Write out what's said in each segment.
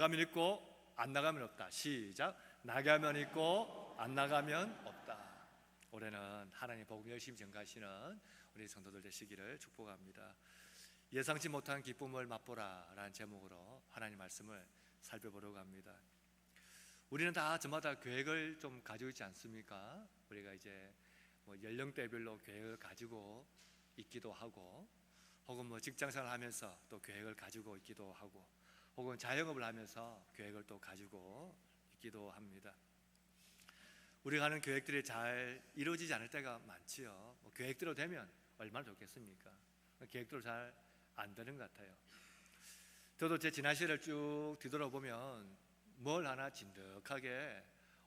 나가면 있고 안 나가면 없다. 시작. 나가면 있고 안 나가면 없다. 올해는 하나님 복음 열심히 전가하시는 우리 성도들 되시기를 축복합니다. 예상치 못한 기쁨을 맛보라 라는 제목으로 하나님 말씀을 살펴보려고 합니다. 우리는 다 저마다 계획을 좀 가지고 있지 않습니까? 우리가 이제 연령대별로 계획을 가지고 있기도 하고, 혹은 직장생활을 하면서 또 계획을 가지고 있기도 하고, 혹은 자영업을 하면서 계획을 또 가지고 있기도 합니다. 우리가 하는 계획들이 잘 이루어지지 않을 때가 많지요. 계획대로 되면 얼마나 좋겠습니까? 계획대로 잘 안 되는 것 같아요. 저도 제 지난 시를 쭉 뒤돌아보면 뭘 하나 진득하게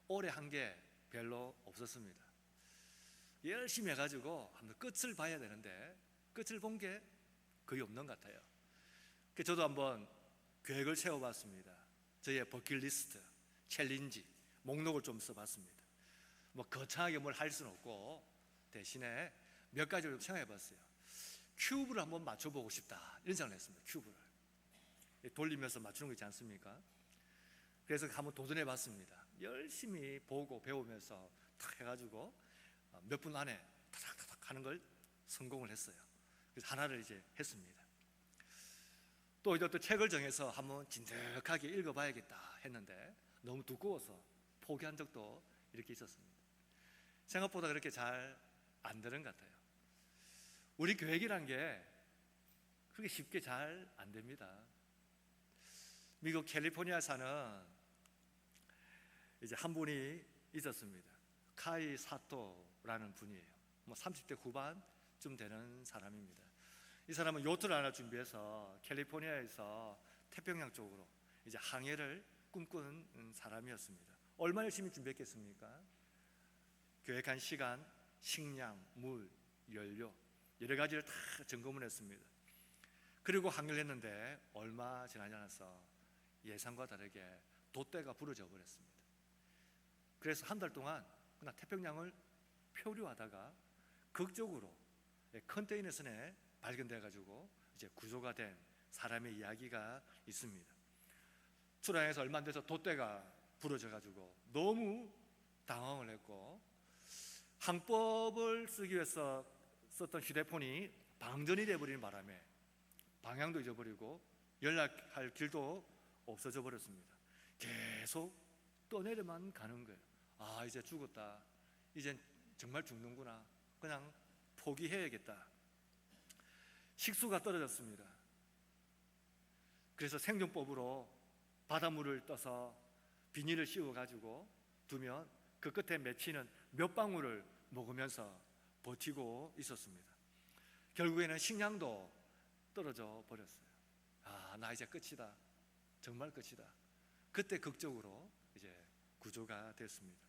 오래 한 게 별로 없었습니다. 열심히 해가지고 한번 끝을 봐야 되는데 끝을 본 게 거의 없는 것 같아요. 그래서 저도 한번 계획을 세워봤습니다. 저의 버킷리스트, 챌린지, 목록을 좀 써봤습니다. 거창하게 뭘 할 수는 없고 대신에 몇 가지를 생각해봤어요. 큐브를 한번 맞춰보고 싶다, 이런 생각을 했습니다. 큐브를 돌리면서 맞추는 거 있지 않습니까? 그래서 한번 도전해봤습니다. 열심히 보고 배우면서 탁 해가지고 몇 분 안에 타닥타닥 하는 걸 성공을 했어요. 그래서 하나를 이제 했습니다. 또 이제 또 책을 정해서 한번 진득하게 읽어봐야겠다 했는데 너무 두꺼워서 포기한 적도 이렇게 있었습니다. 생각보다 그렇게 잘 안 되는 것 같아요. 우리 계획이란 게 그렇게 쉽게 잘 안 됩니다. 미국 캘리포니아 사는 이제 한 분이 있었습니다. 카이 사토라는 분이에요. 30대 후반쯤 되는 사람입니다. 이 사람은 요트를 하나 준비해서 캘리포니아에서 태평양 쪽으로 이제 항해를 꿈꾸는 사람이었습니다. 얼마나 열심히 준비했겠습니까? 계획한 시간, 식량, 물, 연료 여러 가지를 다 점검을 했습니다. 그리고 항해를 했는데 얼마 지나지 않아서 예상과 다르게 돛대가 부러져 버렸습니다. 그래서 한 달 동안 그냥 태평양을 표류하다가 극적으로 컨테이너선에 발견돼 가지고 이제 구조가 된 사람의 이야기가 있습니다. 출항해서 얼마 안 돼서 돛대가 부러져 가지고 너무 당황을 했고, 항법을 쓰기 위해서 썼던 휴대폰이 방전이 되어버리는 바람에 방향도 잊어버리고 연락할 길도 없어져 버렸습니다. 계속 떠내려만 가는 거예요. 아, 이제 죽었다, 이젠 정말 죽는구나, 그냥 포기해야겠다. 식수가 떨어졌습니다. 그래서 생존법으로 바닷물을 떠서 비닐을 씌워가지고 두면 그 끝에 맺히는 몇 방울을 먹으면서 버티고 있었습니다. 결국에는 식량도 떨어져 버렸어요. 아, 나 이제 끝이다, 정말 끝이다. 그때 극적으로 이제 구조가 됐습니다.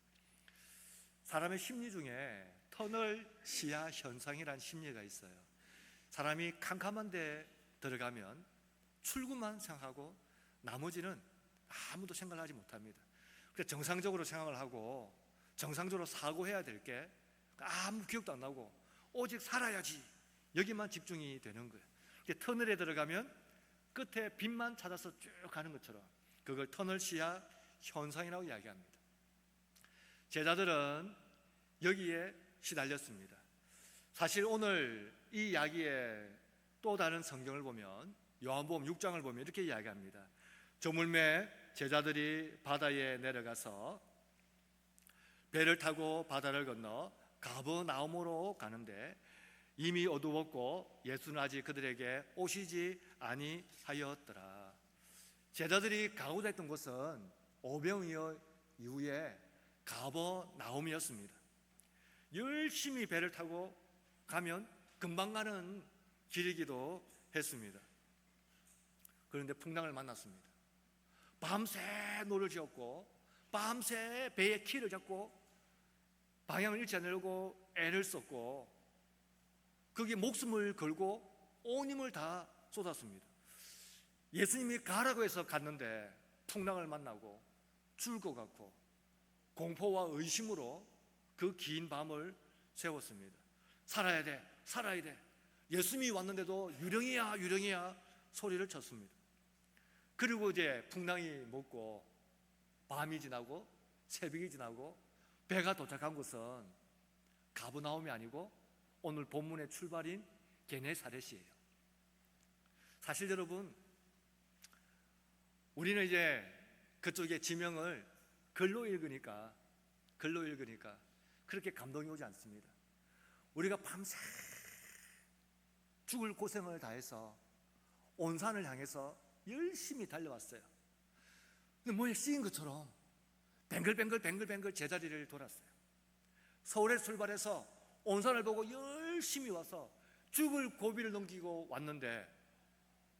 사람의 심리 중에 터널 시야 현상이라는 심리가 있어요. 사람이 캄캄한 데 들어가면 출구만 생각하고 나머지는 아무도 생각을 하지 못합니다. 그래서 정상적으로 생각을 하고 정상적으로 사고해야 될 게 아무 기억도 안 나고 오직 살아야지, 여기만 집중이 되는 거예요. 터널에 들어가면 끝에 빛만 찾아서 쭉 가는 것처럼 그걸 터널 시야 현상이라고 이야기합니다. 제자들은 여기에 시달렸습니다. 사실 오늘 이 이야기의 또 다른 성경을 보면 요한복음 6장을 보면 이렇게 이야기합니다. 저물매 제자들이 바다에 내려가서 배를 타고 바다를 건너 가버나움으로 가는데 이미 어두웠고 예수는 아직 그들에게 오시지 아니하였더라. 제자들이 가고자 했던 곳은 오병이어 이후에 가버나움이었습니다. 열심히 배를 타고 가면 금방 가는 길이기도 했습니다. 그런데 풍랑을 만났습니다. 밤새 노를 지었고 밤새 배의 키를 잡고 방향을 잃지 않으려고 애를 썼고 거기에 목숨을 걸고 온 힘을 다 쏟았습니다. 예수님이 가라고 해서 갔는데 풍랑을 만나고 죽을 것 같고 공포와 의심으로 그 긴 밤을 세웠습니다. 살아야 돼, 살아야 돼. 예수님이 왔는데도 유령이야, 유령이야 소리를 쳤습니다. 그리고 이제 풍랑이 먹고 밤이 지나고 새벽이 지나고 배가 도착한 곳은 가브나움이 아니고 오늘 본문의 출발인 게네사렛이에요. 사실 여러분, 우리는 이제 그쪽의 지명을 글로 읽으니까 그렇게 감동이 오지 않습니다. 우리가 밤새 죽을 고생을 다해서 온산을 향해서 열심히 달려왔어요. 근데 뭐에 씌인 것처럼 뱅글뱅글 제자리를 돌았어요. 서울에 출발해서 온산을 보고 열심히 와서 죽을 고비를 넘기고 왔는데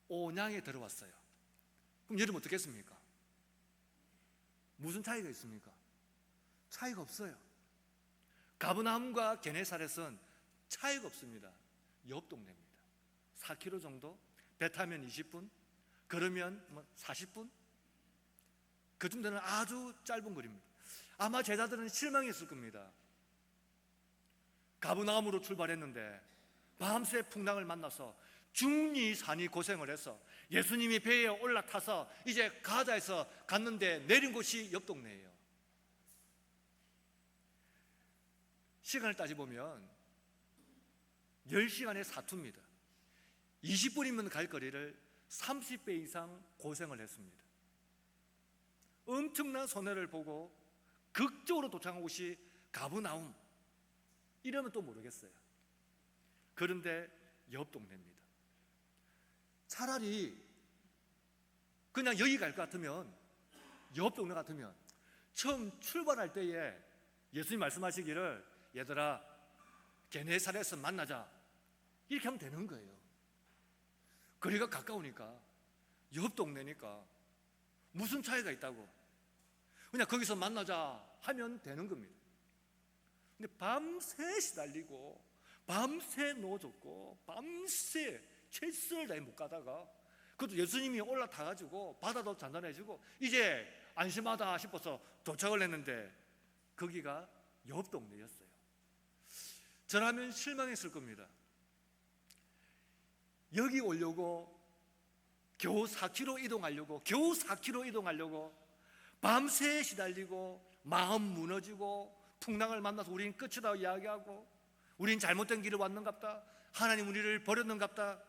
온양에 들어왔어요. 그럼 여러분 어떻겠습니까? 무슨 차이가 있습니까? 차이가 없어요. 가브나움과 게네사렛은 차이가 없습니다. 옆 동네입니다. 4km 정도, 배 타면 20분, 걸으면 40분, 그 정도는 아주 짧은 거리입니다. 아마 제자들은 실망했을 겁니다. 가브나움으로 출발했는데 밤새 풍랑을 만나서 중리 산이 고생을 해서 예수님이 배에 올라타서 이제 가자 해서 갔는데 내린 곳이 옆 동네예요. 시간을 따져보면 10시간의 사투입니다. 20분이면 갈 거리를 30배 이상 고생을 했습니다. 엄청난 손해를 보고 극적으로 도착한 곳이 가브나움, 이러면 또 모르겠어요. 그런데 옆 동네입니다. 차라리 그냥 여기 갈 것 같으면, 옆 동네 같으면 처음 출발할 때에 예수님 말씀하시기를 얘들아 게네사렛에서 만나자 이렇게 하면 되는 거예요. 거리가 가까우니까, 옆 동네니까 무슨 차이가 있다고, 그냥 거기서 만나자 하면 되는 겁니다. 근데 밤새 시달리고 밤새 노졌고 밤새 최선을 다해 못 가다가, 그것도 예수님이 올라타가지고 바다도 잔잔해지고 이제 안심하다 싶어서 도착을 했는데 거기가 옆 동네였어요. 저라면 실망했을 겁니다. 여기 오려고 겨우 4km 이동하려고 밤새 시달리고 마음 무너지고 풍랑을 만나서 우린 끝이다 이야기하고 우린 잘못된 길을 왔는갑다, 하나님 우리를 버렸는갑다.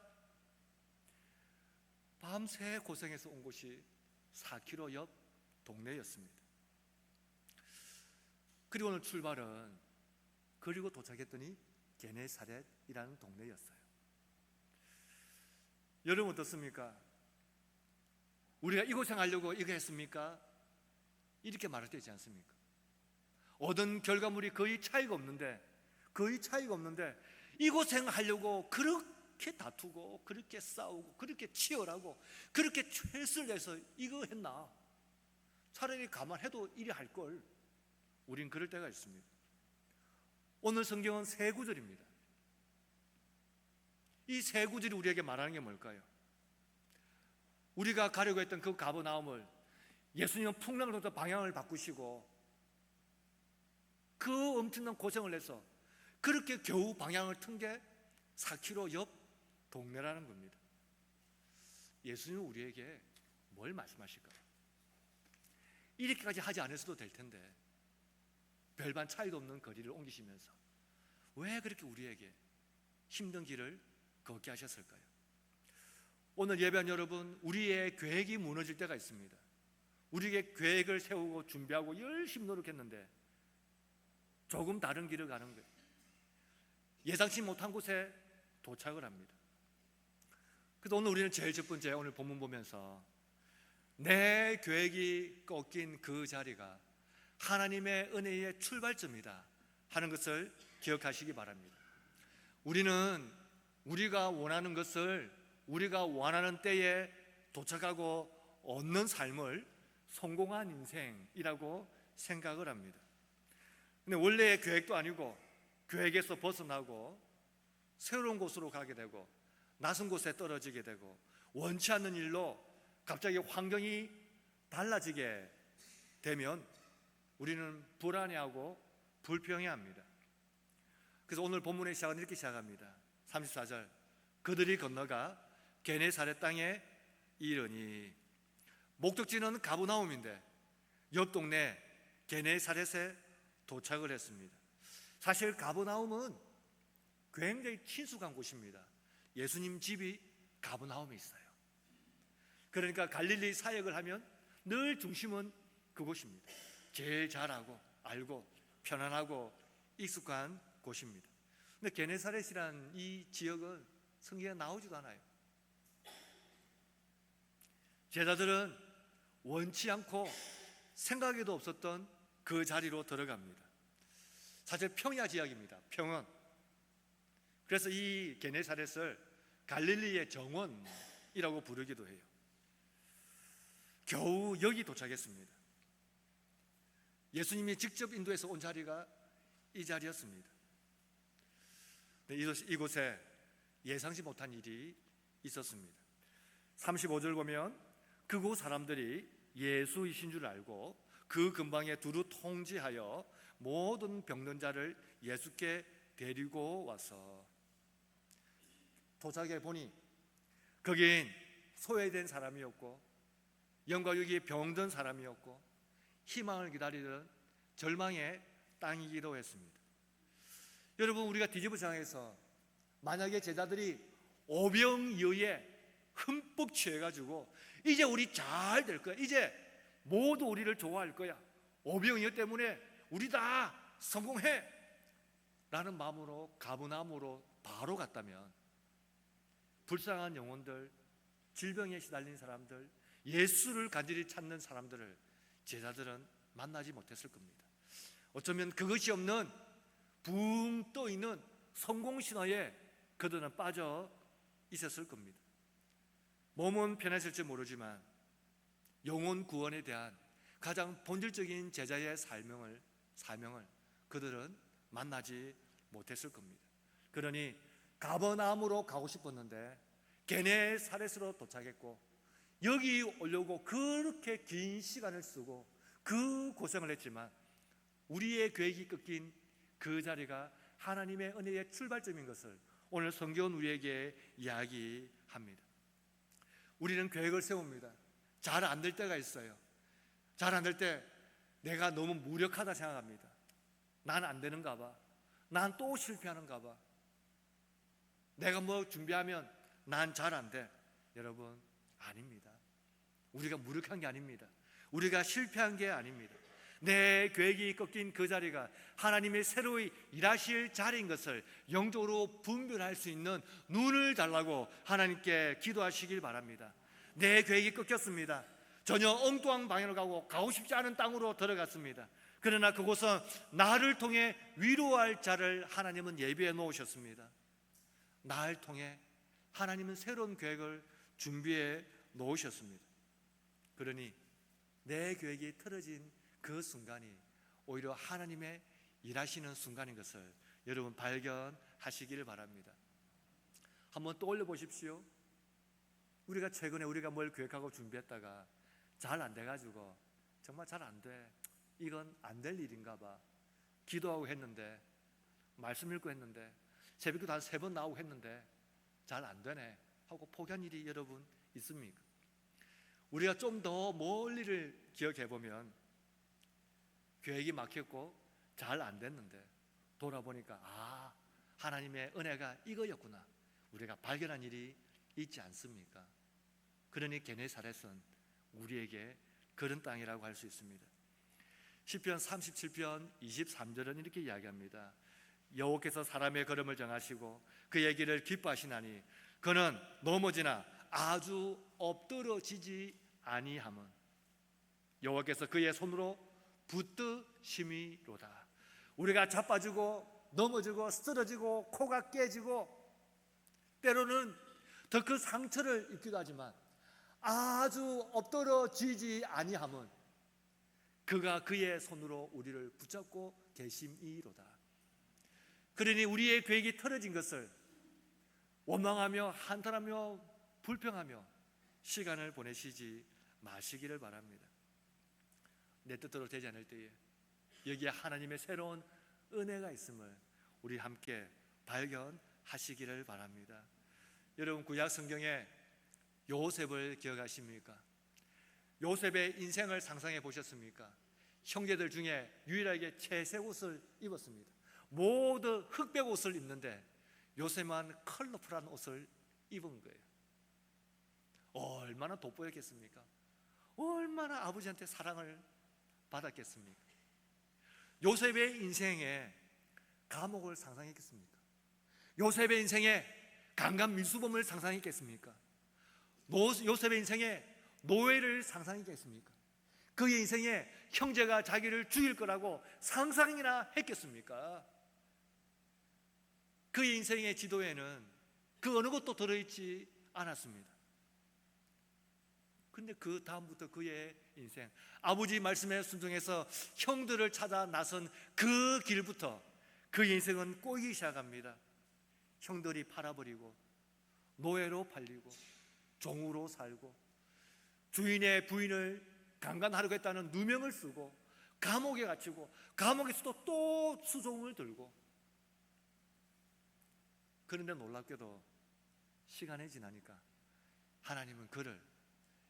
밤새 고생해서 온 곳이 4km 옆 동네였습니다. 그리고 오늘 출발은, 그리고 도착했더니 게네사렛이라는 동네였어요. 여러분 어떻습니까? 우리가 이 고생하려고 이거 했습니까? 이렇게 말할 때 있지 않습니까? 얻은 결과물이 거의 차이가 없는데 이 고생하려고 그렇게 다투고 그렇게 싸우고 그렇게 치열하고 그렇게 최선을 다해서 이거 했나? 차라리 감안해도 이리 할걸. 우린 그럴 때가 있습니다. 오늘 성경은 세 구절입니다. 이 세 구절이 우리에게 말하는 게 뭘까요? 우리가 가려고 했던 그 가버나움을 예수님은 풍랑을 통해서 방향을 바꾸시고 그 엄청난 고생을 해서 그렇게 겨우 방향을 튼 게 4km 옆 동네라는 겁니다. 예수님은 우리에게 뭘 말씀하실까요? 이렇게까지 하지 않았어도 될 텐데 별반 차이도 없는 거리를 옮기시면서 왜 그렇게 우리에게 힘든 길을 걷게 하셨을까요? 오늘 예배한 여러분, 우리의 계획이 무너질 때가 있습니다. 우리에게 계획을 세우고 준비하고 열심히 노력했는데 조금 다른 길을 가는 거예요. 예상치 못한 곳에 도착을 합니다. 그래서 오늘 우리는 제일 첫 번째, 오늘 본문 보면서 내 계획이 꺾인 그 자리가 하나님의 은혜의 출발점이다 하는 것을 기억하시기 바랍니다. 우리는 우리가 원하는 것을 우리가 원하는 때에 도착하고 얻는 삶을 성공한 인생이라고 생각을 합니다. 근데 원래의 계획도 아니고 계획에서 벗어나고 새로운 곳으로 가게 되고 낯선 곳에 떨어지게 되고 원치 않는 일로 갑자기 환경이 달라지게 되면 우리는 불안해하고 불평해합니다. 그래서 오늘 본문의 시작은 이렇게 시작합니다. 34절, 그들이 건너가 게네사렛 땅에 이르니. 목적지는 가버나움인데 옆 동네 게네사렛에 도착을 했습니다. 사실 가버나움은 굉장히 친숙한 곳입니다. 예수님 집이 가버나움에 있어요. 그러니까 갈릴리 사역을 하면 늘 중심은 그곳입니다. 제일 잘 알고 편안하고 익숙한 곳입니다. 근데 게네사렛이란 이 지역은 성경에 나오지도 않아요. 제자들은 원치 않고 생각에도 없었던 그 자리로 들어갑니다. 사실 평야 지역입니다. 평원. 그래서 이 게네사렛을 갈릴리의 정원이라고 부르기도 해요. 겨우 여기 도착했습니다. 예수님이 직접 인도해서 온 자리가 이 자리였습니다. 이곳에 예상치 못한 일이 있었습니다. 35절 보면 그곳 사람들이 예수이신 줄 알고 그 근방에 두루 통지하여 모든 병든 자를 예수께 데리고 와서 도착해 보니 거긴 소외된 사람이었고 영과 육이 병든 사람이었고 희망을 기다리던 절망의 땅이기도 했습니다. 여러분, 우리가 뒤집어 생각해서 만약에 제자들이 오병이어에 흠뻑 취해가지고 이제 우리 잘 될 거야, 이제 모두 우리를 좋아할 거야, 오병이어 때문에 우리 다 성공해 라는 마음으로 가버나움으로 바로 갔다면 불쌍한 영혼들, 질병에 시달린 사람들, 예수를 간절히 찾는 사람들을 제자들은 만나지 못했을 겁니다. 어쩌면 그것이 없는 붕 떠있는 성공신화에 그들은 빠져 있었을 겁니다. 몸은 편했을지 모르지만 영혼 구원에 대한 가장 본질적인 제자의 사명을 그들은 만나지 못했을 겁니다. 그러니 가버나움으로 가고 싶었는데 게네사렛으로 도착했고 여기 오려고 그렇게 긴 시간을 쓰고 그 고생을 했지만 우리의 계획이 꺾인 그 자리가 하나님의 은혜의 출발점인 것을 오늘 성경은 우리에게 이야기합니다. 우리는 계획을 세웁니다. 잘 안 될 때가 있어요. 잘 안 될 때 내가 너무 무력하다 생각합니다. 난 안 되는가 봐. 난 또 실패하는가 봐. 내가 뭐 준비하면 난 잘 안 돼. 여러분, 아닙니다. 우리가 무력한 게 아닙니다. 우리가 실패한 게 아닙니다. 내 계획이 꺾인 그 자리가 하나님의 새로이 일하실 자리인 것을 영적으로 분별할 수 있는 눈을 달라고 하나님께 기도하시길 바랍니다. 내 계획이 꺾였습니다. 전혀 엉뚱한 방향으로 가고 싶지 않은 땅으로 들어갔습니다. 그러나 그곳은 나를 통해 위로할 자를 하나님은 예비해 놓으셨습니다. 나를 통해 하나님은 새로운 계획을 준비해 놓으셨습니다. 그러니 내 계획이 틀어진 그 순간이 오히려 하나님의 일하시는 순간인 것을 여러분 발견하시기를 바랍니다. 한번 떠올려 보십시오. 우리가 최근에 뭘 계획하고 준비했다가 잘 안 돼가지고 정말 잘 안 돼, 이건 안 될 일인가 봐, 기도하고 했는데, 말씀 읽고 했는데, 새벽기도 한 3번 나오고 했는데 잘 안 되네 하고 포기한 일이 여러분 있습니까? 우리가 좀 더 멀리를 기억해 보면 계획이 막혔고 잘 안 됐는데 돌아보니까 하나님의 은혜가 이거였구나, 우리가 발견한 일이 있지 않습니까? 그러니 게네사렛은 우리에게 그런 땅이라고 할 수 있습니다. 시편 37편 23절은 이렇게 이야기합니다. 여호와께서 사람의 걸음을 정하시고 그의 길을 기뻐하시나니 그는 넘어지나 아주 엎드러지지 아니함은 여호와께서 그의 손으로 붙드심이로다. 우리가 자빠지고 넘어지고 쓰러지고 코가 깨지고 때로는 더 큰 상처를 입기도 하지만 아주 엎드러지지 아니함은 그가 그의 손으로 우리를 붙잡고 계심이로다. 그러니 우리의 계획이 틀어진 것을 원망하며 한탄하며 불평하며 시간을 보내시지 마시기를 바랍니다. 내 뜻대로 되지 않을 때에 여기에 하나님의 새로운 은혜가 있음을 우리 함께 발견하시기를 바랍니다. 여러분, 구약 성경에 요셉을 기억하십니까? 요셉의 인생을 상상해 보셨습니까? 형제들 중에 유일하게 채색 옷을 입었습니다. 모두 흑백 옷을 입는데 요셉만 컬러풀한 옷을 입은 거예요. 얼마나 돋보였겠습니까? 얼마나 아버지한테 사랑을 받았겠습니까? 요셉의 인생에 감옥을 상상했겠습니까? 요셉의 인생에 강간 밀수범을 상상했겠습니까? 요셉의 인생에 노예를 상상했겠습니까? 그의 인생에 형제가 자기를 죽일 거라고 상상이나 했겠습니까? 그의 인생의 지도에는 그 어느 것도 들어있지 않았습니다. 근데 그 다음부터 그의 인생, 아버지 말씀에 순종해서 형들을 찾아 나선 그 길부터 그의 인생은 꼬이기 시작합니다. 형들이 팔아버리고 노예로 팔리고 종으로 살고 주인의 부인을 강간하려고 했다는 누명을 쓰고 감옥에 갇히고 감옥에서도 또 수종을 들고, 그런데 놀랍게도 시간이 지나니까 하나님은 그를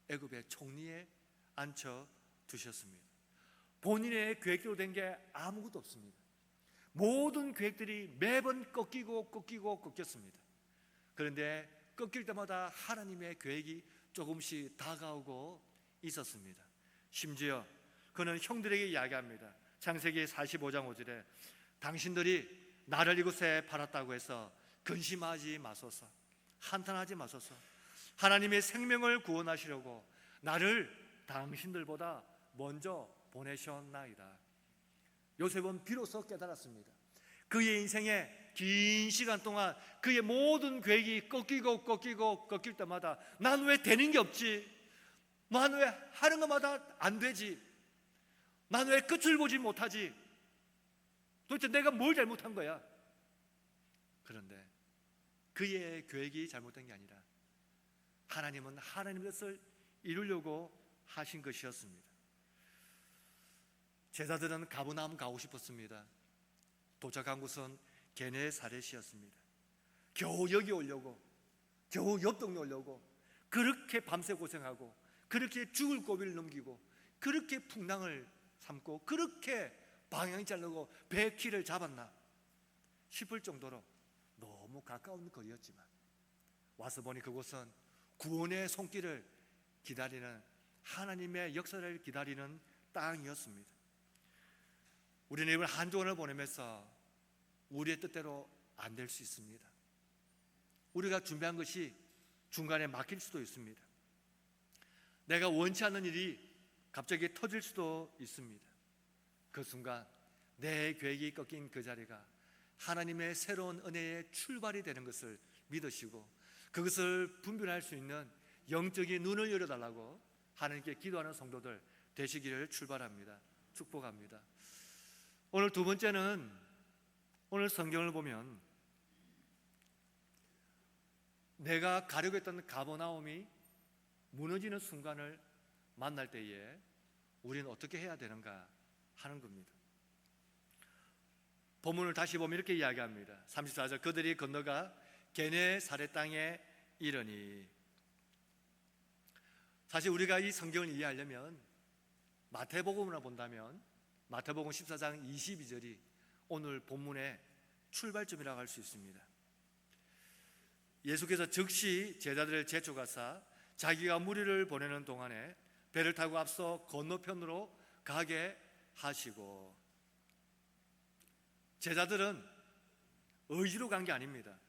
애굽의 총리에 앉혀 두셨습니다. 본인의 계획대로 된 게 아무것도 없습니다. 모든 계획들이 매번 꺾였습니다. 그런데 꺾일 때마다 하나님의 계획이 조금씩 다가오고 있었습니다. 심지어 그는 형들에게 이야기합니다. 창세기 45장 5절에 당신들이 나를 이곳에 팔았다고 해서 근심하지 마소서, 한탄하지 마소서. 하나님의 생명을 구원하시려고 나를 당신들보다 먼저 보내셨나이다. 요셉은 비로소 깨달았습니다. 그의 인생에 긴 시간 동안 그의 모든 계획이 꺾일 때마다 난 왜 되는 게 없지? 난 왜 하는 것마다 안 되지? 난 왜 끝을 보지 못하지? 도대체 내가 뭘 잘못한 거야? 그런데 그의 계획이 잘못된 게 아니라 하나님은 하나님의 뜻을 이루려고 하신 것이었습니다. 제자들은 가버나움 가고 싶었습니다. 도착한 곳은 게네사렛이었습니다. 겨우 여기 오려고, 겨우 옆 동네 오려고 그렇게 밤새 고생하고 그렇게 죽을 고비를 넘기고 그렇게 풍랑을 삼고 그렇게 방향 자르고 배 키를 잡았나 싶을 정도로 너무 가까운 거리였지만 와서 보니 그곳은 구원의 손길을 기다리는, 하나님의 역사를 기다리는 땅이었습니다. 우리는 이번 한 주간을 보내면서 우리의 뜻대로 안 될 수 있습니다. 우리가 준비한 것이 중간에 막힐 수도 있습니다. 내가 원치 않는 일이 갑자기 터질 수도 있습니다. 그 순간 내 계획이 꺾인 그 자리가 하나님의 새로운 은혜의 출발이 되는 것을 믿으시고 그것을 분별할 수 있는 영적인 눈을 열어달라고 하나님께 기도하는 성도들 되시기를 출발합니다. 축복합니다. 오늘 두 번째는, 오늘 성경을 보면 내가 가려고 했던 가버나움이 무너지는 순간을 만날 때에 우리는 어떻게 해야 되는가 하는 겁니다. 본문을 다시 보면 이렇게 이야기합니다. 34절, 그들이 건너가 게네사렛 땅에 이르니. 사실 우리가 이 성경을 이해하려면 마태복음을 본다면 마태복음 14장 22절이 오늘 본문의 출발점이라고 할 수 있습니다. 예수께서 즉시 제자들을 재촉하사 자기가 무리를 보내는 동안에 배를 타고 앞서 건너편으로 가게 하시고, 제자들은 의지로 간 게 아닙니다.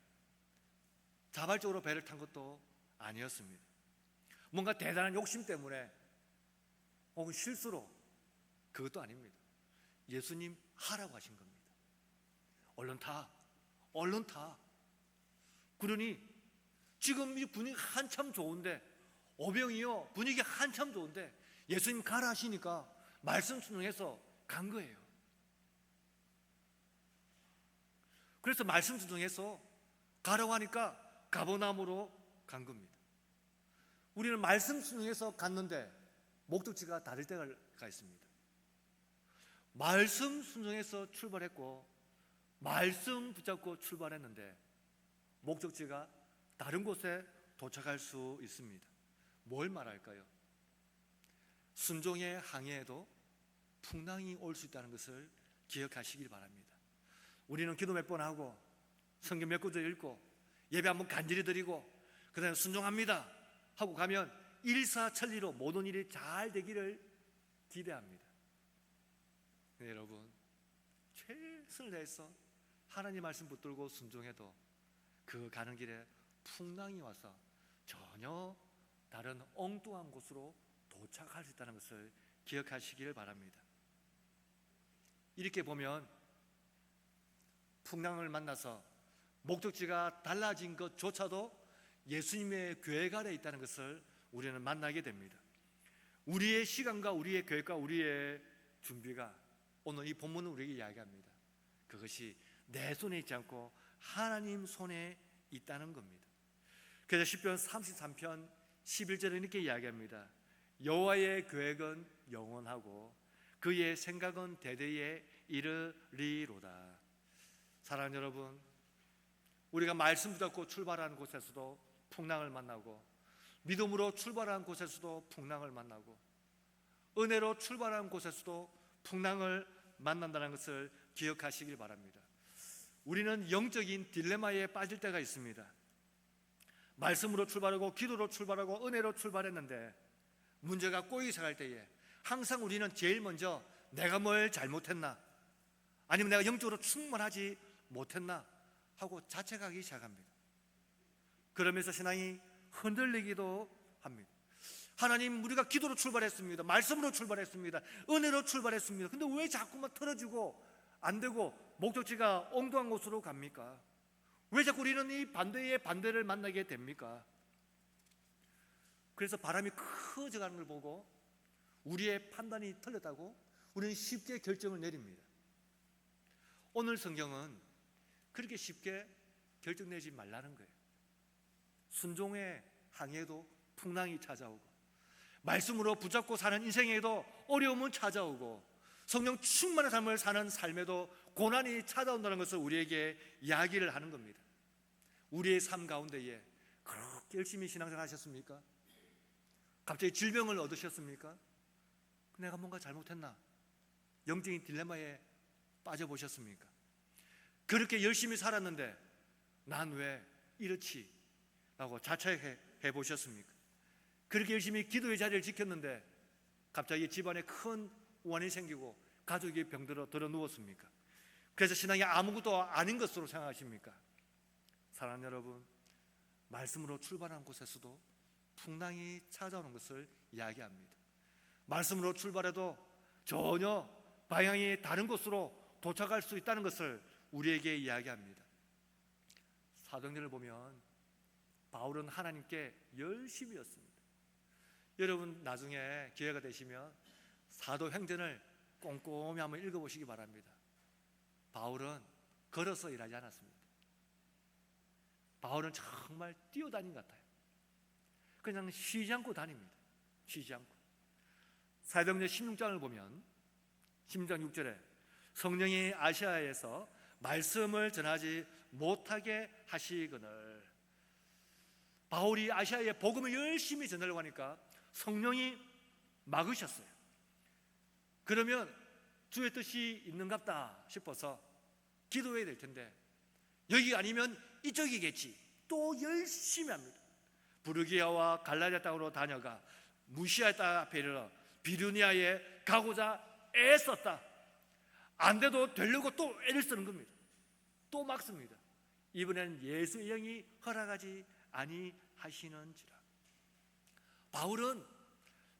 자발적으로 배를 탄 것도 아니었습니다. 뭔가 대단한 욕심 때문에 혹은 실수로, 그것도 아닙니다. 예수님 하라고 하신 겁니다. 얼른 타, 얼른 타. 그러니 지금 이 분위기 한참 좋은데, 오병이요 분위기 한참 좋은데 예수님 가라 하시니까 말씀 순종해서 간 거예요. 그래서 말씀 순종해서 가라고 하니까 가버나움으로 간 겁니다. 우리는 말씀 순종해서 갔는데 목적지가 다를 때가 있습니다. 말씀 순종해서 출발했고 말씀 붙잡고 출발했는데 목적지가 다른 곳에 도착할 수 있습니다. 뭘 말할까요? 순종의 항해에도 풍랑이 올 수 있다는 것을 기억하시길 바랍니다. 우리는 기도 몇 번 하고 성경 몇 구절 읽고 예배 한번 간절히 드리고 그 다음에 순종합니다 하고 가면 일사천리로 모든 일이 잘 되기를 기대합니다. 네, 여러분, 최선을 다해서 하나님 말씀 붙들고 순종해도 그 가는 길에 풍랑이 와서 전혀 다른 엉뚱한 곳으로 도착할 수 있다는 것을 기억하시기를 바랍니다. 이렇게 보면 풍랑을 만나서 목적지가 달라진 것조차도 예수님의 계획 아래 있다는 것을 우리는 만나게 됩니다. 우리의 시간과 우리의 계획과 우리의 준비가 오늘 이 본문은 우리에게 이야기합니다. 그것이 내 손에 있지 않고 하나님 손에 있다는 겁니다. 그래서 시편 33편 11절에 이렇게 이야기합니다. 여호와의 계획은 영원하고 그의 생각은 대대에 이르리로다. 사랑하는 여러분, 우리가 말씀 붙잡고 출발하는 곳에서도 풍랑을 만나고 믿음으로 출발하는 곳에서도 풍랑을 만나고 은혜로 출발하는 곳에서도 풍랑을 만난다는 것을 기억하시길 바랍니다. 우리는 영적인 딜레마에 빠질 때가 있습니다. 말씀으로 출발하고 기도로 출발하고 은혜로 출발했는데 문제가 꼬이기 시작할 때에 항상 우리는 제일 먼저 내가 뭘 잘못했나, 아니면 내가 영적으로 충만하지 못했나 하고 자책하기 시작합니다. 그러면서 신앙이 흔들리기도 합니다. 하나님, 우리가 기도로 출발했습니다. 말씀으로 출발했습니다. 은혜로 출발했습니다. 근데 왜 자꾸만 틀어지고 안 되고 목적지가 엉뚱한 곳으로 갑니까? 왜 자꾸 우리는 이 반대의 반대를 만나게 됩니까? 그래서 바람이 커져가는 걸 보고 우리의 판단이 틀렸다고 우리는 쉽게 결정을 내립니다. 오늘 성경은 그렇게 쉽게 결정내지 말라는 거예요. 순종의 항해에도 풍랑이 찾아오고 말씀으로 붙잡고 사는 인생에도 어려움은 찾아오고 성령 충만한 삶을 사는 삶에도 고난이 찾아온다는 것을 우리에게 이야기를 하는 겁니다. 우리의 삶 가운데에 그렇게 열심히 신앙생활 하셨습니까? 갑자기 질병을 얻으셨습니까? 내가 뭔가 잘못했나? 영적인 딜레마에 빠져보셨습니까? 그렇게 열심히 살았는데 난 왜 이렇지? 라고 자책해 보셨습니까? 그렇게 열심히 기도의 자리를 지켰는데 갑자기 집안에 큰 원인이 생기고 가족이 병들어 들어 누웠습니까? 그래서 신앙이 아무것도 아닌 것으로 생각하십니까? 사랑하는 여러분, 말씀으로 출발한 곳에서도 풍랑이 찾아오는 것을 이야기합니다. 말씀으로 출발해도 전혀 방향이 다른 곳으로 도착할 수 있다는 것을 우리에게 이야기합니다. 사도행전을 보면 바울은 하나님께 열심이었습니다. 여러분 나중에 기회가 되시면 사도행전을 꼼꼼히 한번 읽어보시기 바랍니다. 바울은 걸어서 일하지 않았습니다. 바울은 정말 뛰어다닌 것 같아요. 그냥 쉬지 않고 다닙니다. 쉬지 않고. 사도행전 16장을 보면 16장 6절에 성령이 아시아에서 말씀을 전하지 못하게 하시거늘. 바울이 아시아에 복음을 열심히 전하려고 하니까 성령이 막으셨어요. 그러면 주의 뜻이 있는갑다 싶어서 기도해야 될 텐데 여기가 아니면 이쪽이겠지. 또 열심히 합니다. 부르기아와 갈라디아 땅으로 다녀가 무시아 땅 앞에 이르러 비두니아에 가고자 애썼다. 안 돼도 되려고 또 애를 쓰는 겁니다. 또 막습니다. 이번에는 예수의 영이 허락하지 아니하시는지라. 바울은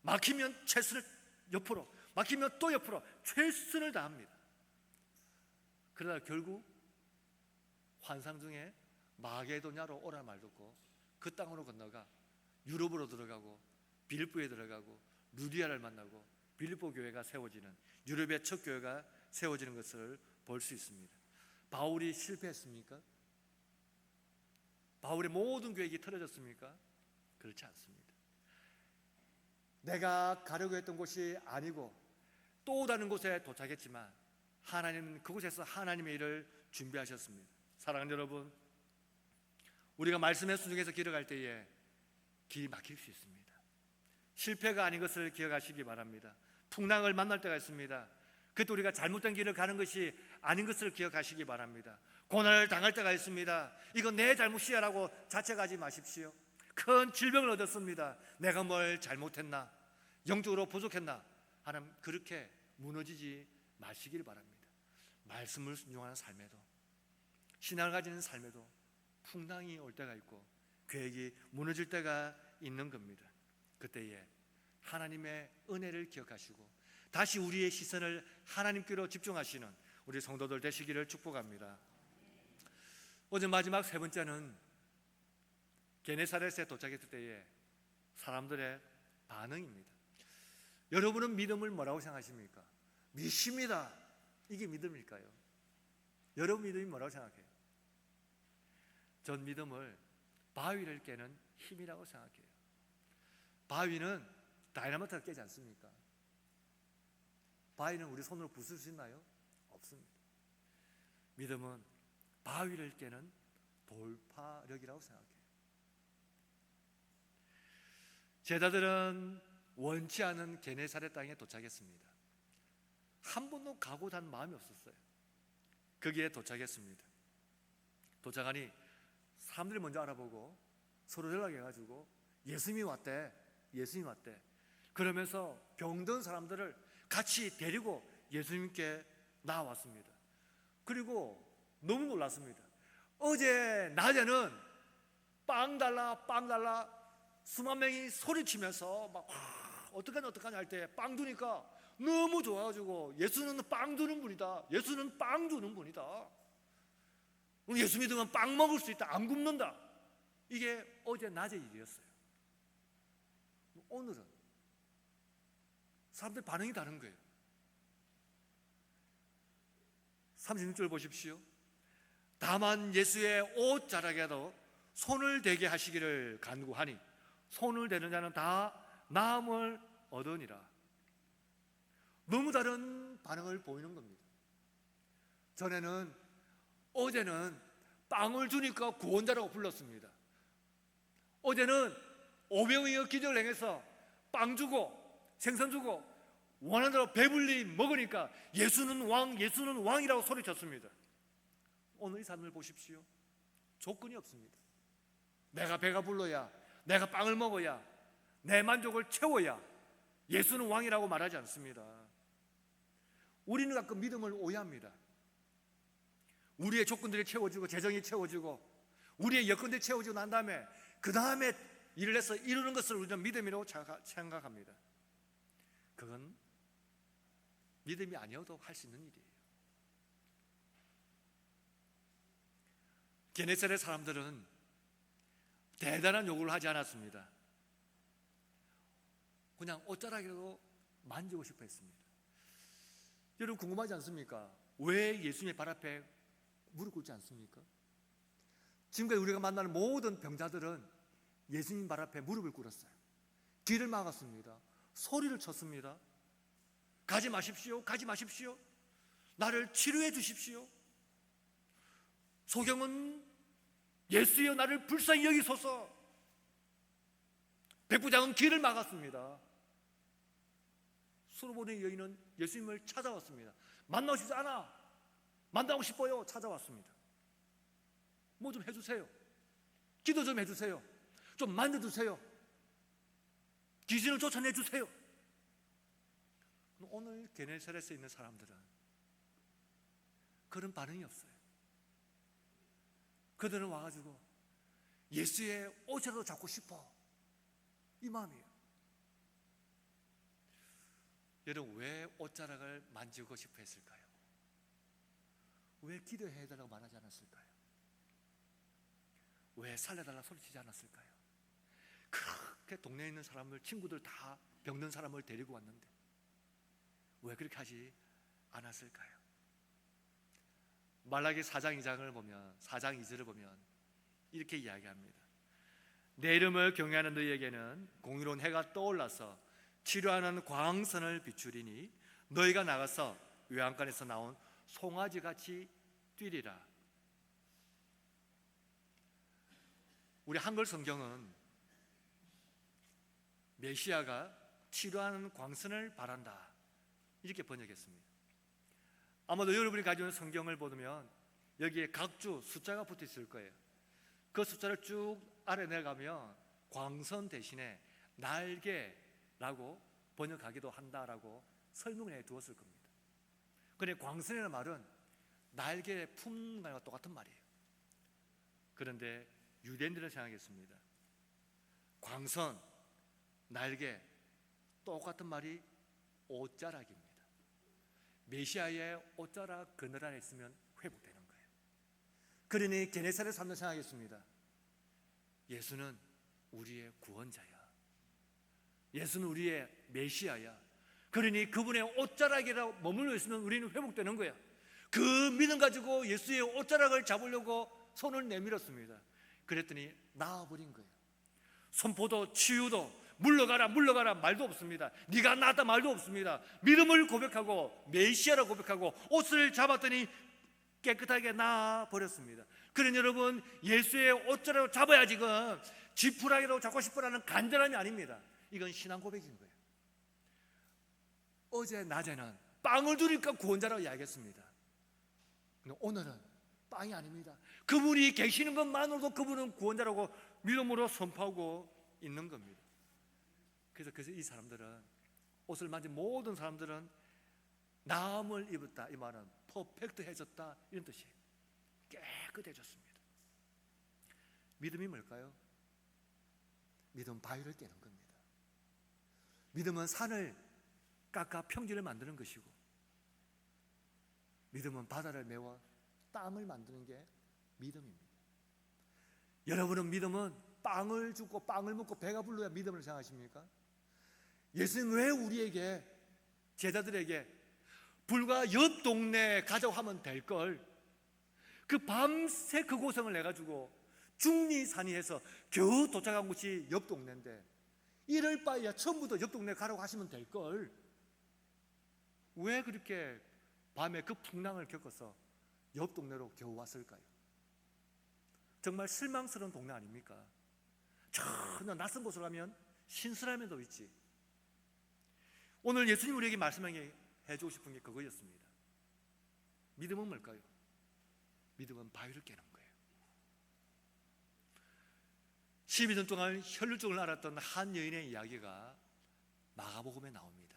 막히면 최선을 옆으로, 막히면 또 옆으로 최선을 다합니다. 그러다 결국 환상 중에 마게도냐로 오라 말 듣고 그 땅으로 건너가 유럽으로 들어가고 빌립보에 들어가고 루디아를 만나고 빌립보 교회가 세워지는, 유럽의 첫 교회가 세워지는 것을 볼 수 있습니다. 바울이 실패했습니까? 바울의 모든 계획이 틀어졌습니까? 그렇지 않습니다. 내가 가려고 했던 곳이 아니고 또 다른 곳에 도착했지만 하나님은 그곳에서 하나님의 일을 준비하셨습니다. 사랑하는 여러분, 우리가 말씀의 순종해서 길어갈 때에 길이 막힐 수 있습니다. 실패가 아닌 것을 기억하시기 바랍니다. 풍랑을 만날 때가 있습니다. 그때 우리가 잘못된 길을 가는 것이 아닌 것을 기억하시기 바랍니다. 고난을 당할 때가 있습니다. 이건 내 잘못이야 라고 자책하지 마십시오. 큰 질병을 얻었습니다. 내가 뭘 잘못했나, 영적으로 부족했나 하는, 그렇게 무너지지 마시길 바랍니다. 말씀을 순종하는 삶에도, 신앙을 가지는 삶에도 풍랑이 올 때가 있고 계획이 무너질 때가 있는 겁니다. 그때에 하나님의 은혜를 기억하시고 다시 우리의 시선을 하나님께로 집중하시는 우리 성도들 되시기를 축복합니다. 오늘 마지막 세 번째는 게네사렛에 도착했을 때의 사람들의 반응입니다. 여러분은 믿음을 뭐라고 생각하십니까? 믿습니다. 이게 믿음일까요? 여러분 믿음이 뭐라고 생각해요? 전 믿음을 바위를 깨는 힘이라고 생각해요. 바위는 다이너마이트가 깨지 않습니까? 바위는 우리 손으로 부술 수 있나요? 없습니다. 믿음은 바위를 깨는 돌파력이라고 생각해요. 제자들은 원치 않은 게네사렛 땅에 도착했습니다. 한 번도 가고자 하는 마음이 없었어요. 거기에 도착했습니다. 도착하니 사람들이 먼저 알아보고 서로 연락해가지고 예수님이 왔대. 그러면서 병든 사람들을 같이 데리고 예수님께 나왔습니다. 그리고 너무 놀랐습니다. 어제 낮에는 빵 달라 수만 명이 소리치면서 막 어떡하냐 할 때 빵 두니까 너무 좋아가지고 예수는 빵 두는 분이다. 예수 믿으면 빵 먹을 수 있다. 안 굶는다. 이게 어제 낮의 일이었어요. 오늘은 사람들 반응이 다른 거예요. 36절 보십시오. 다만 예수의 옷자락에도 손을 대게 하시기를 간구하니 손을 대는 자는 다 나음을 얻으니라. 너무 다른 반응을 보이는 겁니다. 어제는 빵을 주니까 구원자라고 불렀습니다. 어제는 500명이 기적을 행해서 빵 주고 생선 주고 원하는 대로 배불리 먹으니까 예수는 왕이라고 소리쳤습니다. 오늘 이 사람을 보십시오. 조건이 없습니다. 내가 배가 불러야, 내가 빵을 먹어야, 내 만족을 채워야 예수는 왕이라고 말하지 않습니다. 우리는 가끔 믿음을 오해합니다. 우리의 조건들이 채워지고 재정이 채워지고 우리의 여건들이 채워지고 난 다음에 그 다음에 일을 해서 이루는 것을 우리는 믿음이라고 생각합니다. 그건 믿음이 아니어도 할 수 있는 일이에요. 게네사렛 사람들은 대단한 요구를 하지 않았습니다. 그냥 옷자락이라도 만지고 싶어 했습니다. 여러분 궁금하지 않습니까? 왜 예수님의 발 앞에 무릎 꿇지 않습니까? 지금까지 우리가 만나는 모든 병자들은 예수님 발 앞에 무릎을 꿇었어요. 길을 막았습니다. 소리를 쳤습니다. 가지 마십시오. 나를 치료해 주십시오. 소경은 예수여 나를 불쌍히 여기소서. 백부장은 길을 막았습니다. 수로보는 여인은 예수님을 찾아왔습니다. 만나고 싶지 않아. 만나고 싶어요. 찾아왔습니다. 뭐 좀 해주세요. 기도 좀 해주세요. 좀 만져주세요. 귀신을 쫓아내주세요. 오늘 게네사렛에 있는 사람들은 그런 반응이 없어요. 그들은 와가지고 예수의 옷이라도 잡고 싶어, 이 마음이에요. 여러분 왜 옷자락을 만지고 싶어 했을까요? 왜 기도해달라고 말하지 않았을까요? 왜 살려달라고 소리치지 않았을까요? 그렇게 동네에 있는 사람들, 친구들 다 병든 사람을 데리고 왔는데 왜 그렇게 하지 않았을까요? 말라기 4장 2장을 보면, 4장 2절을 보면 이렇게 이야기합니다. 내 이름을 경외하는 너희에게는 공의로운 해가 떠올라서 치료하는 광선을 비추리니 너희가 나가서 외양간에서 나온 송아지같이 뛰리라. 우리 한글 성경은 메시아가 치료하는 광선을 바란다, 이렇게 번역했습니다. 아마도 여러분이 가지고 있는 성경을 보면 여기에 각주 숫자가 붙어 있을 거예요. 그 숫자를 쭉 아래 내려가면 광선 대신에 날개라고 번역하기도 한다라고 설명을 해 두었을 겁니다. 그런데 광선이라는 말은 날개의 품과 똑같은 말이에요. 그런데 유대인들은 생각했습니다. 광선, 날개, 똑같은 말이 옷자락입니다. 메시아의 옷자락 그늘 안에 있으면 회복되는 거예요. 그러니 게네사렛 사람들 생각했습니다. 예수는 우리의 구원자야. 예수는 우리의 메시아야. 그러니 그분의 옷자락이라 머물러 있으면 우리는 회복되는 거야. 그 믿음 가지고 예수의 옷자락을 잡으려고 손을 내밀었습니다. 그랬더니 나아버린 거예요. 선포도 치유도 물러가라 말도 없습니다. 네가 나았다 말도 없습니다. 믿음을 고백하고 메시아라 고백하고 옷을 잡았더니 깨끗하게 나아버렸습니다. 그러니 여러분, 예수의 옷자락을 잡아야 지금 지푸라기로 잡고 싶으라는 간절함이 아닙니다. 이건 신앙 고백인 거예요. 어제 낮에는 빵을 두니까 구원자라고 이야기했습니다. 근데 오늘은 빵이 아닙니다. 그분이 계시는 것만으로도 그분은 구원자라고 믿음으로 선포하고 있는 겁니다. 그래서 이 사람들은, 옷을 만진 모든 사람들은 나음을 입었다, 이 말은 퍼펙트해졌다, 이런 뜻이에요. 깨끗해졌습니다. 믿음이 뭘까요? 믿음은 바위를 깨는 겁니다. 믿음은 산을 깎아 평지를 만드는 것이고, 믿음은 바다를 메워 땅을 만드는 게 믿음입니다. 여러분은 믿음은 빵을 주고 빵을 먹고 배가 불러야 믿음을 생각하십니까? 예수님 왜 우리에게, 제자들에게 불과 옆 동네에 가자고 하면 될걸, 그 밤새 그 고생을 해가지고 중리산이해서 겨우 도착한 곳이 옆 동네인데 이럴 바에야 처음부터 옆 동네 가라고 하시면 될걸, 왜 그렇게 밤에 그 풍랑을 겪어서 옆 동네로 겨우 왔을까요? 정말 실망스러운 동네 아닙니까? 전혀 낯선 곳으로 가면 신선함에도 있지. 오늘 예수님 우리에게 말씀하게 해주고 싶은 게 그거였습니다. 믿음은 뭘까요? 믿음은 바위를 깨는 거예요. 12년 동안 혈루증을 앓았던 한 여인의 이야기가 마가복음에 나옵니다.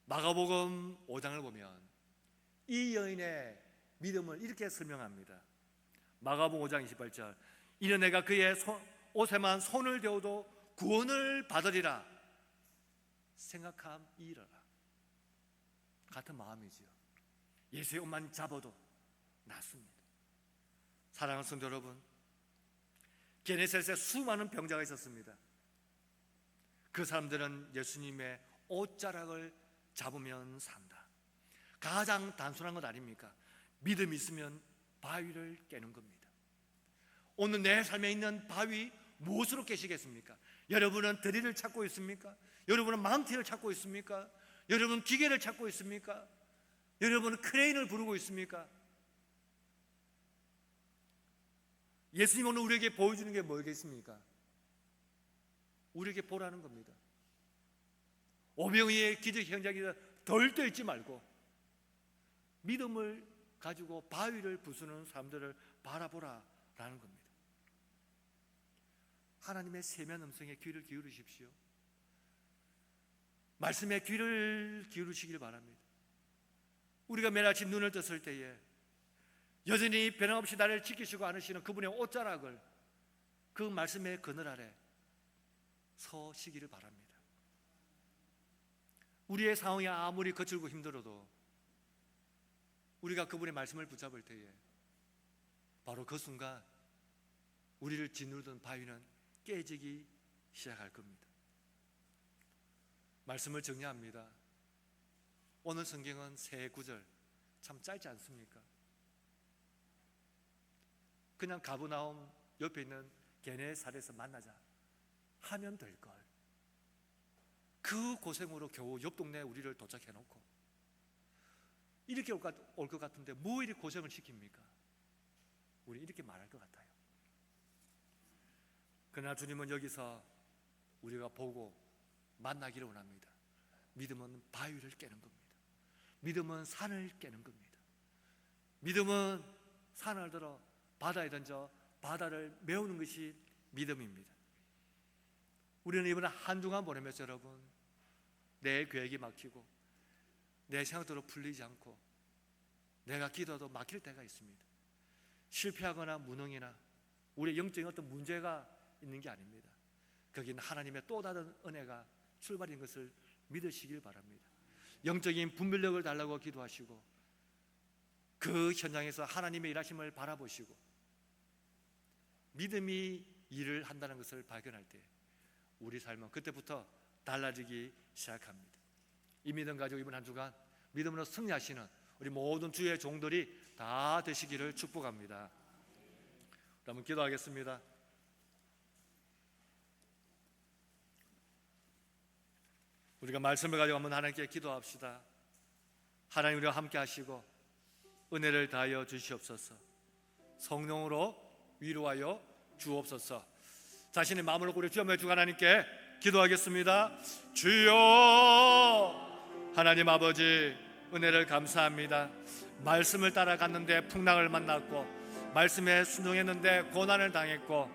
마가복음 5장을 보면 이 여인의 믿음을 이렇게 설명합니다. 마가복음 5장 28절, 이는 내가 그의 옷에만 손을 대어도 구원을 받으리라 생각함이라. 같은 마음이지요. 예수의 옷만 잡아도 낫습니다. 사랑하는 성도 여러분, 게네사렛에 수많은 병자가 있었습니다. 그 사람들은 예수님의 옷자락을 잡으면 산다. 가장 단순한 것 아닙니까? 믿음이 있으면 바위를 깨는 겁니다. 오늘 내 삶에 있는 바위 무엇으로 깨시겠습니까? 여러분은 드릴을 찾고 있습니까? 여러분은 망티를 찾고 있습니까? 여러분 기계를 찾고 있습니까? 여러분은 크레인을 부르고 있습니까? 예수님 오늘 우리에게 보여주는 게 뭐겠습니까? 우리에게 보라는 겁니다. 오병이의 기적 현장에서 덜 떠있지 말고 믿음을 가지고 바위를 부수는 사람들을 바라보라라는 겁니다. 하나님의 세미한 음성에 귀를 기울이십시오. 말씀에 귀를 기울이시길 바랍니다. 우리가 매일 아침 눈을 떴을 때에 여전히 변함없이 나를 지키시고 안으시는 그분의 옷자락을, 그 말씀의 그늘 아래 서시기를 바랍니다. 우리의 상황이 아무리 거칠고 힘들어도 우리가 그분의 말씀을 붙잡을 때에 바로 그 순간 우리를 짓누르던 바위는 깨지기 시작할 겁니다. 말씀을 정리합니다. 오늘 성경은 세 구절, 참 짧지 않습니까? 그냥 가버나움 옆에 있는 게네사렛에서 만나자 하면 될걸, 그 고생으로 겨우 옆 동네에 우리를 도착해놓고 이렇게 올 것 같은데 뭐 이리 고생을 시킵니까? 우리 이렇게 말할 것 같아요. 그러나 주님은 여기서 우리가 보고 만나기를 원합니다. 믿음은 바위를 깨는 겁니다. 믿음은 산을 깨는 겁니다. 믿음은 산을 들어 바다에 던져 바다를 메우는 것이 믿음입니다. 우리는 이번에 한 주간 보내면서 여러분, 내 계획이 막히고 내 생각대로 풀리지 않고 내가 기도도 막힐 때가 있습니다. 실패하거나 무능이나 우리의 영적인 어떤 문제가 있는 게 아닙니다. 거기는 하나님의 또 다른 은혜가 출발인 것을 믿으시길 바랍니다. 영적인 분별력을 달라고 기도하시고 그 현장에서 하나님의 일하심을 바라보시고 믿음이 일을 한다는 것을 발견할 때 우리 삶은 그때부터 달라지기 시작합니다. 이 믿음 가지고 이번 한 주간 믿음으로 승리하시는 우리 모든 주의 종들이 다 되시기를 축복합니다. 여러분 기도하겠습니다. 우리가 말씀을 가지고 한번 하나님께 기도합시다. 하나님 우리와 함께 하시고 은혜를 다하여 주시옵소서. 성령으로 위로하여 주옵소서. 자신의 마음을 놓고 우리 주여 한번 주간 하나님께 기도하겠습니다. 주여, 하나님 아버지 은혜를 감사합니다. 말씀을 따라갔는데 풍랑을 만났고 말씀에 순종했는데 고난을 당했고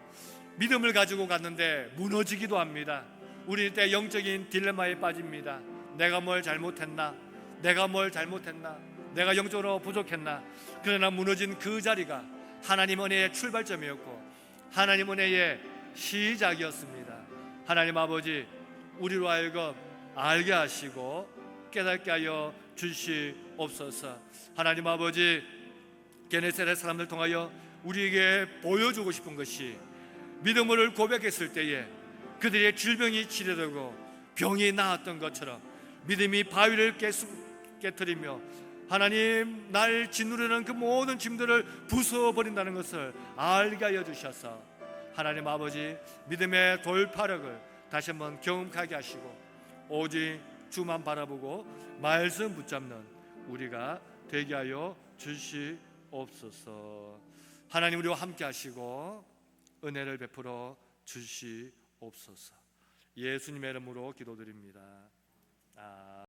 믿음을 가지고 갔는데 무너지기도 합니다. 우리 때 영적인 딜레마에 빠집니다. 내가 뭘 잘못했나? 내가 뭘 잘못했나? 내가 영적으로 부족했나? 그러나 무너진 그 자리가 하나님 은혜의 출발점이었고 하나님 은혜의 시작이었습니다. 하나님 아버지 우리로 하여금 알게 하시고 깨닫게 하여 주시옵소서. 하나님 아버지 게네사렛 사람들 통하여 우리에게 보여주고 싶은 것이 믿음을 고백했을 때에 그들의 질병이 치료되고 병이 나았던 것처럼 믿음이 바위를 깨트리며 하나님 날 짓누르는 그 모든 짐들을 부숴버린다는 것을 알게 하여 주셔서 하나님 아버지 믿음의 돌파력을 다시 한번 경험하게 하시고 오직 주만 바라보고 말씀 붙잡는 우리가 되게 하여 주시옵소서. 하나님 우리와 함께 하시고 은혜를 베풀어 주시옵소서. 예수님의 이름으로 기도드립니다.